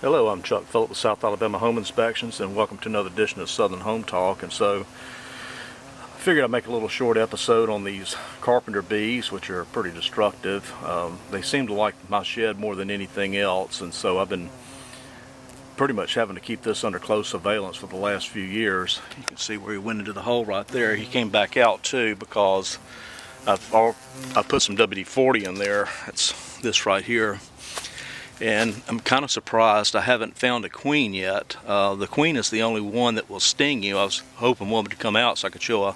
Hello, I'm Chuck Phillip with South Alabama Home Inspections, and welcome to another edition of Southern Home Talk. And so I figured I'd make a little short episode on these carpenter bees, which are pretty destructive. They seem to like my shed more than anything else, and so I've been pretty much having to keep this under close surveillance for the last few years. You can see where he went into the hole right there. He came back out too because I put some WD-40 in there. It's this right here. And I'm kind of surprised I haven't found a queen yet. The queen is the only one that will sting you. I was hoping one would come out so I could show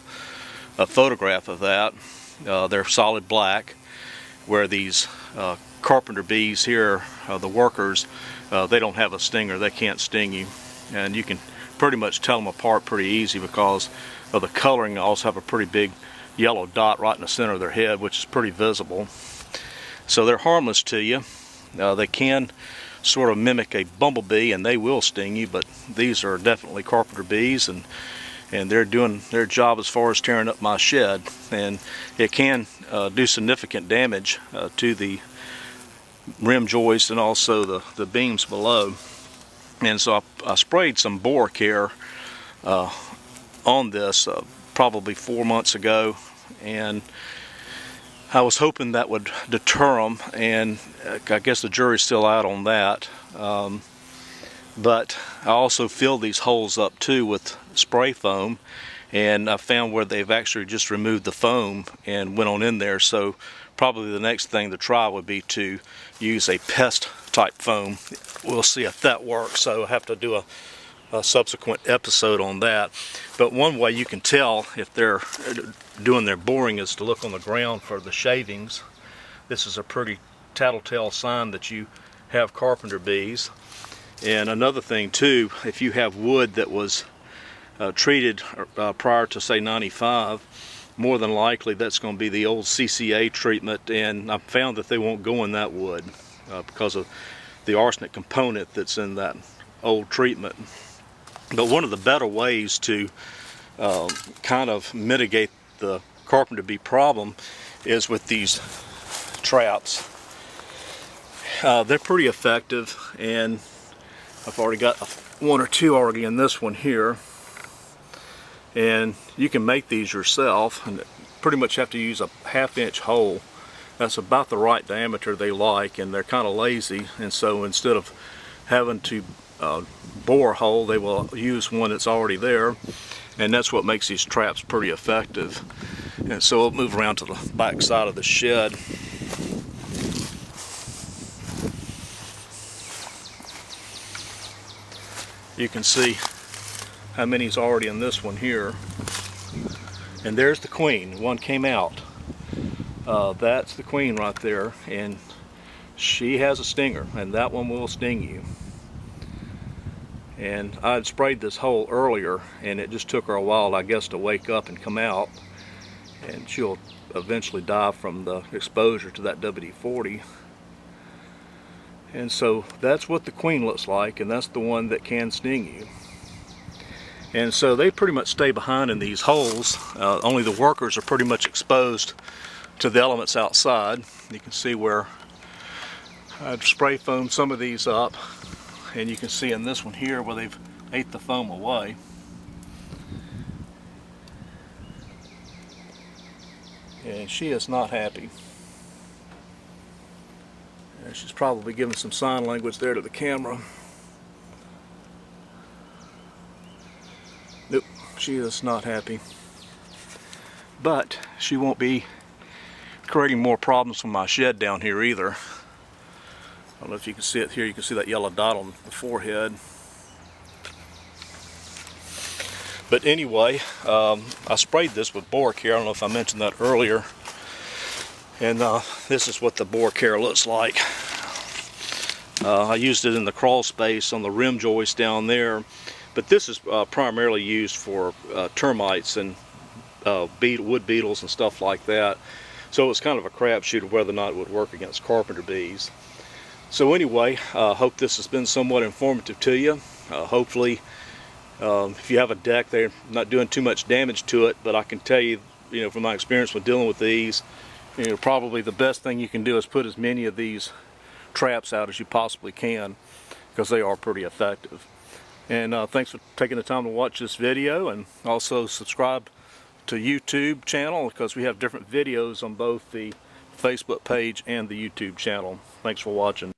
a photograph of that. They're solid black, where these carpenter bees here, the workers, they don't have a stinger. They can't sting you. And you can pretty much tell them apart pretty easy because of the coloring. They also have a pretty big yellow dot right in the center of their head, which is pretty visible. So they're harmless to you. They can sort of mimic a bumblebee and they will sting you, but these are definitely carpenter bees, and they're doing their job as far as tearing up my shed, and it can do significant damage to the rim joist and also the beams below. And so I sprayed some Boar Care on this probably 4 months ago, and I was hoping that would deter them, and I guess the jury's still out on that. But I also filled these holes up too with spray foam, and I found where they've actually just removed the foam and went on in there. So probably the next thing to try would be to use a pest type foam. We'll see if that works, so I have to do a subsequent episode on that. But one way you can tell if they're doing their boring is to look on the ground for the shavings. This is a pretty tattletale sign that you have carpenter bees. And another thing too, if you have wood that was treated prior to say 95, more than likely that's going to be the old CCA treatment, and I've found that they won't go in that wood because of the arsenic component that's in that old treatment. But one of the better ways to kind of mitigate the carpenter bee problem is with these traps. They're pretty effective, and I've already got one or two already in this one here. And you can make these yourself, and pretty much have to use a 1/2 inch hole. That's about the right diameter they like, and they're kind of lazy, and so instead of having to bore a hole, they will use one that's already there, and that's what makes these traps pretty effective. And so we'll move around to the back side of the shed. You can see how many's already in this one here, and there's the queen. One came out. That's the queen right there, and she has a stinger, and that one will sting you. And I had sprayed this hole earlier, and it just took her a while, I guess, to wake up and come out, and she'll eventually die from the exposure to that WD-40. And so that's what the queen looks like, and that's the one that can sting you. And so they pretty much stay behind in these holes. Only the workers are pretty much exposed to the elements outside. You can see where I've spray foamed some of these up, and you can see in this one here where they've ate the foam away. And she is not happy. And she's probably giving some sign language there to the camera. Nope, she is not happy. But she won't be creating more problems from my shed down here either. I don't know if you can see it here. You can see that yellow dot on the forehead. But anyway, I sprayed this with Boar Care. I don't know if I mentioned that earlier. And this is what the Boar Care looks like. I used it in the crawl space on the rim joist down there. But this is primarily used for termites and wood beetles and stuff like that. So it's kind of a crapshoot of whether or not it would work against carpenter bees. So anyway, I hope this has been somewhat informative to you. Hopefully, if you have a deck, they're not doing too much damage to it, but I can tell you, from my experience with dealing with these, probably the best thing you can do is put as many of these traps out as you possibly can, because they are pretty effective. And thanks for taking the time to watch this video, and also subscribe to YouTube channel because we have different videos on both the Facebook page and the YouTube channel. Thanks for watching.